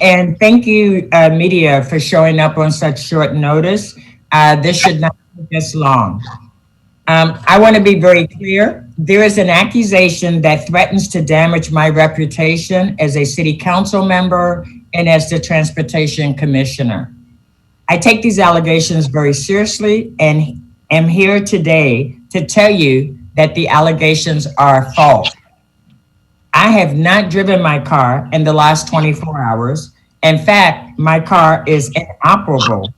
And thank you, media, for showing up on such short notice. This should not take this long. I want to be very clear. There is an accusation that threatens to damage my reputation as a city council member and as the transportation commissioner. I take these allegations very seriously and am here today to tell you that the allegations are false. I have not driven my car in the last 24 hours. In fact, my car is inoperable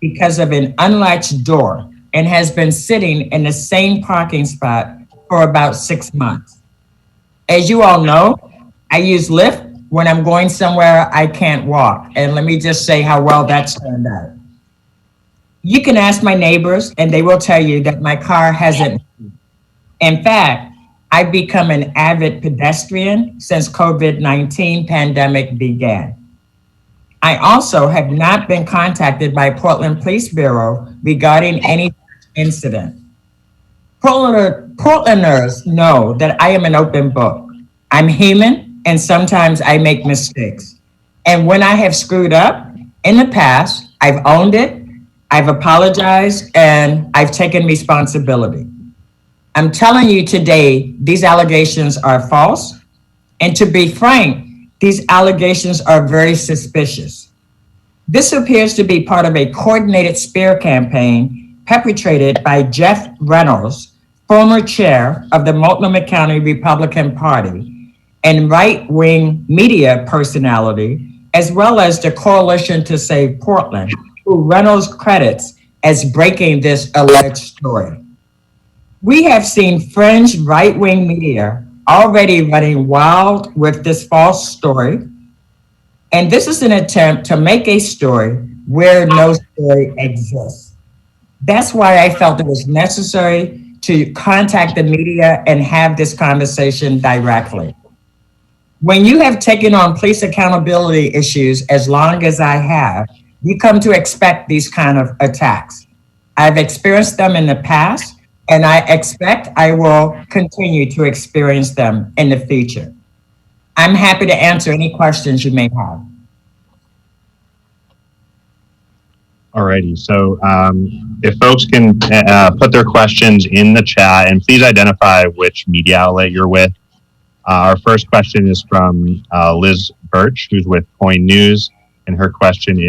because of an unlatched door and has been sitting in the same parking spot for about 6 months. As you all know, I use Lyft when I'm going somewhere I can't walk. And let me just say how well that's turned out. You can ask my neighbors, and they will tell you that my car hasn't. In fact, I've become an avid pedestrian since COVID-19 pandemic began. I also have not been contacted by Portland Police Bureau regarding any incident. Portlanders know that I am an open book. I'm human and sometimes I make mistakes. And when I have screwed up in the past, I've owned it, I've apologized, and I've taken responsibility. I'm telling you today, these allegations are false. And to be frank, these allegations are very suspicious. This appears to be part of a coordinated smear campaign perpetrated by Jeff Reynolds, former chair of the Multnomah County Republican Party, and right-wing media personality, as well as the Coalition to Save Portland, who Reynolds credits as breaking this alleged story. We have seen fringe right-wing media already running wild with this false story. And this is an attempt to make a story where no story exists. That's why I felt it was necessary to contact the media and have this conversation directly. When you have taken on police accountability issues as long as I have, you come to expect these kind of attacks. I've experienced them in the past, and I expect I will continue to experience them in the future. I'm happy to answer any questions you may have. Alrighty, so if folks can put their questions in the chat, and please identify which media outlet you're with. Our first question is from Liz Birch, who's with Coin News, and her question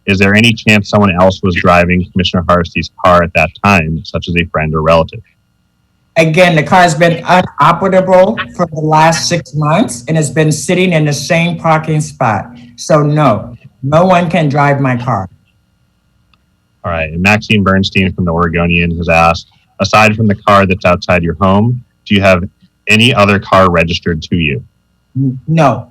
is there any chance someone else was driving Commissioner Hardesty's car at that time, such as a friend or relative? Again, the car has been unoperable for the last 6 months and has been sitting in the same parking spot. So no one can drive my car. All right, and Maxine Bernstein from the Oregonian has asked, aside from the car that's outside your home, do you have any other car registered to you? No.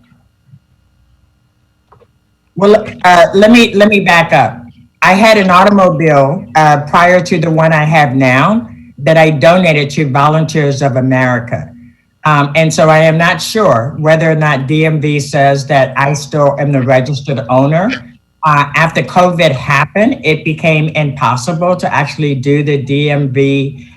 Well, let me back up. I had an automobile prior to the one I have now that I donated to Volunteers of America. And so I am not sure whether or not DMV says that I still am the registered owner. After COVID happened, it became impossible to actually do the DMV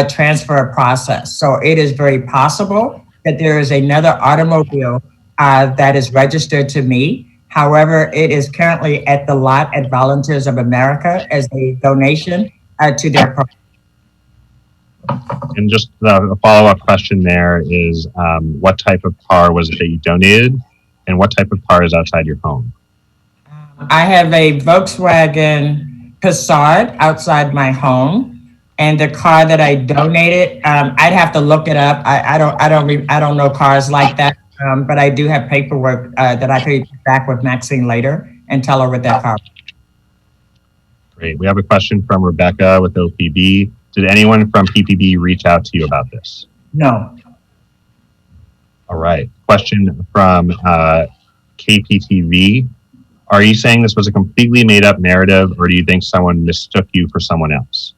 transfer process. So it is very possible that there is another automobile that is registered to me. However, it is currently at the lot at Volunteers of America as a donation to their program. And just a follow-up question there is, what type of car was it that you donated, and what type of car is outside your home? I have a Volkswagen Passat outside my home, and the car that I donated, I'd have to look it up. I don't know cars like that, but I do have paperwork that I could get back with Maxine later and tell her what that car. Great. We have a question from Rebecca with OPB. Did anyone from PPB reach out to you about this? No. All right. Question from KPTV. Are you saying this was a completely made up narrative, or do you think someone mistook you for someone else?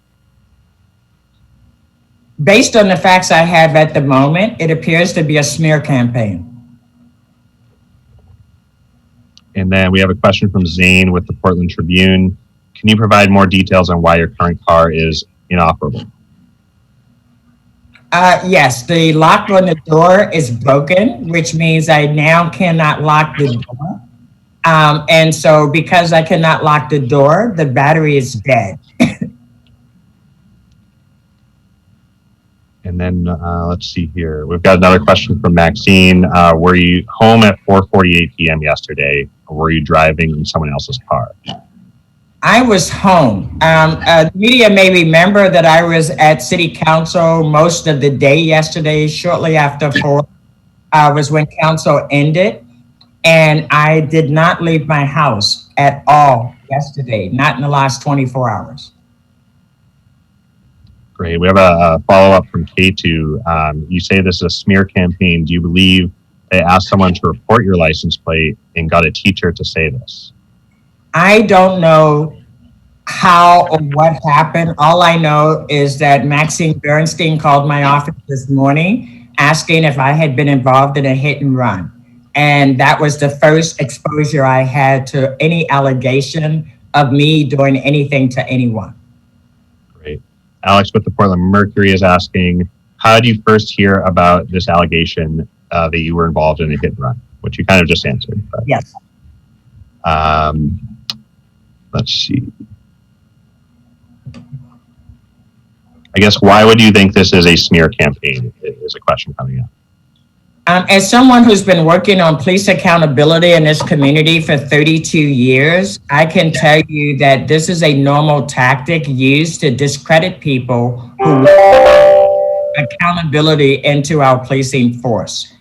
Based on the facts I have at the moment, it appears to be a smear campaign. And then we have a question from Zane with the Portland Tribune. Can you provide more details on why your current car is inoperable? Yes, the lock on the door is broken, which means I now cannot lock the door. And so because I cannot lock the door, the battery is dead. And then let's see here. We've got another question from Maxine. Were you home at 4:48 p.m. yesterday, or were you driving in someone else's car? I was home. The media may remember that I was at City Council most of the day yesterday. Shortly after 4 was when council ended, and I did not leave my house at all yesterday, not in the last 24 hours. Great. We have a follow-up from K2. You say this is a smear campaign. Do you believe they asked someone to report your license plate and got a teacher to say this? I don't know how or what happened. All I know is that Maxine Bernstein called my office this morning asking if I had been involved in a hit and run. And that was the first exposure I had to any allegation of me doing anything to anyone. Great. Alex with the Portland Mercury is asking, how did you first hear about this allegation that you were involved in a hit and run? Which you kind of just answered. But, yes. Let's see. I guess, why would you think this is a smear campaign is a question coming up. As someone who's been working on police accountability in this community for 32 years, I can tell you that this is a normal tactic used to discredit people who accountability into our policing force.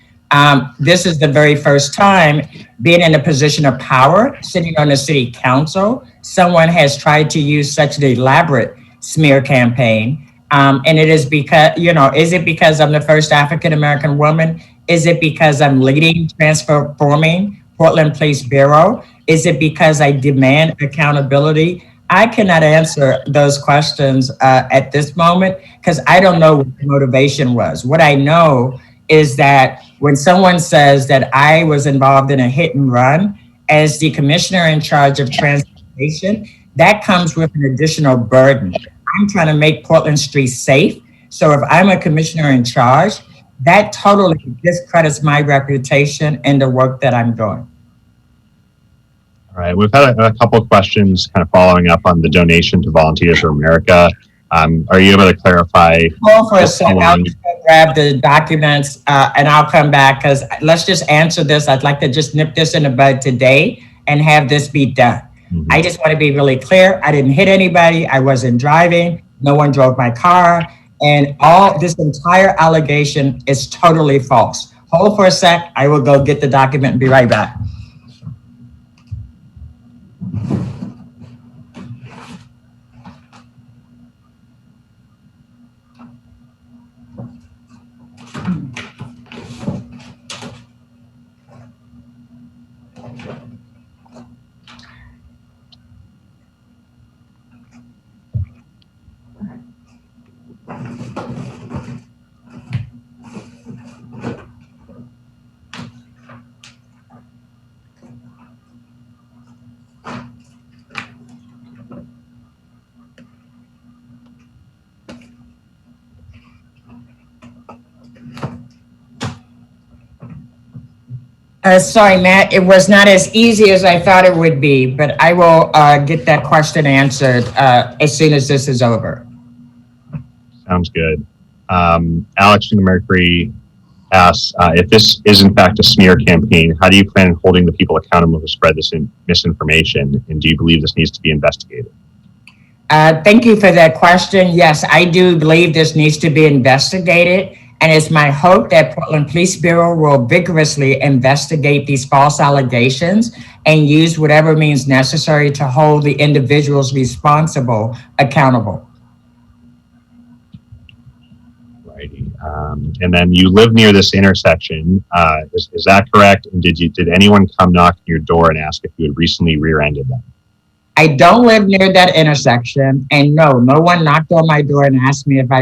This is the very first time being in a position of power, sitting on the city council, someone has tried to use such an elaborate smear campaign. And it is because, is it because I'm the first African-American woman? Is it because I'm leading transforming Portland Police Bureau? Is it because I demand accountability? I cannot answer those questions at this moment because I don't know what the motivation was. What I know is that when someone says that I was involved in a hit and run, as the commissioner in charge of transportation, that comes with an additional burden. I'm trying to make Portland streets safe. So if I'm a commissioner in charge, that totally discredits my reputation and the work that I'm doing. All right, we've had a couple of questions kind of following up on the donation to Volunteers for America. Are you able to clarify? Hold for a second. I'll just grab the documents and I'll come back because let's just answer this. I'd like to just nip this in the bud today and have this be done. Mm-hmm. I just want to be really clear. I didn't hit anybody. I wasn't driving. No one drove my car. And all this entire allegation is totally false. Hold for a sec. I will go get the document and be right back. Sorry, Matt, it was not as easy as I thought it would be, but I will get that question answered as soon as this is over. Sounds good. Alex from the Mercury asks, if this is in fact a smear campaign, how do you plan on holding the people accountable to spread this misinformation? And do you believe this needs to be investigated? Thank you for that question. Yes, I do believe this needs to be investigated. And it's my hope that Portland Police Bureau will vigorously investigate these false allegations and use whatever means necessary to hold the individuals responsible accountable. Righty. And then you live near this intersection. Is that correct? And did anyone come knock on your door and ask if you had recently rear-ended them? I don't live near that intersection. And no one knocked on my door and asked me if I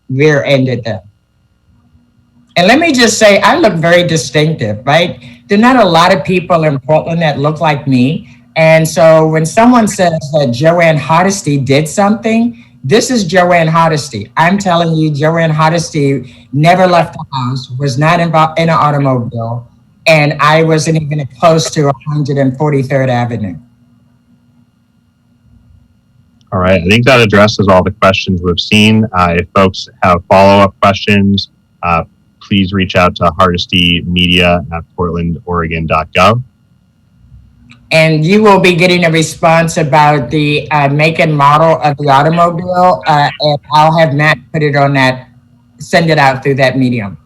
rear-ended them. And let me just say, I look very distinctive, right? There are not a lot of people in Portland that look like me. And so when someone says that Joanne Hardesty did something, this is Joanne Hardesty. I'm telling you, Joanne Hardesty never left the house, was not involved in an automobile. and I wasn't even close to 143rd Avenue. All right, I think that addresses all the questions we've seen. If folks have follow-up questions, please reach out to hardestymedia@portlandoregon.gov. And you will be getting a response about the make and model of the automobile, and I'll have Matt put it on that, send it out through that medium.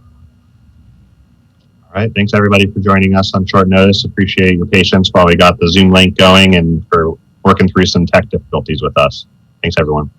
All right, thanks everybody for joining us on short notice. Appreciate your patience while we got the Zoom link going and for working through some tech difficulties with us. Thanks everyone.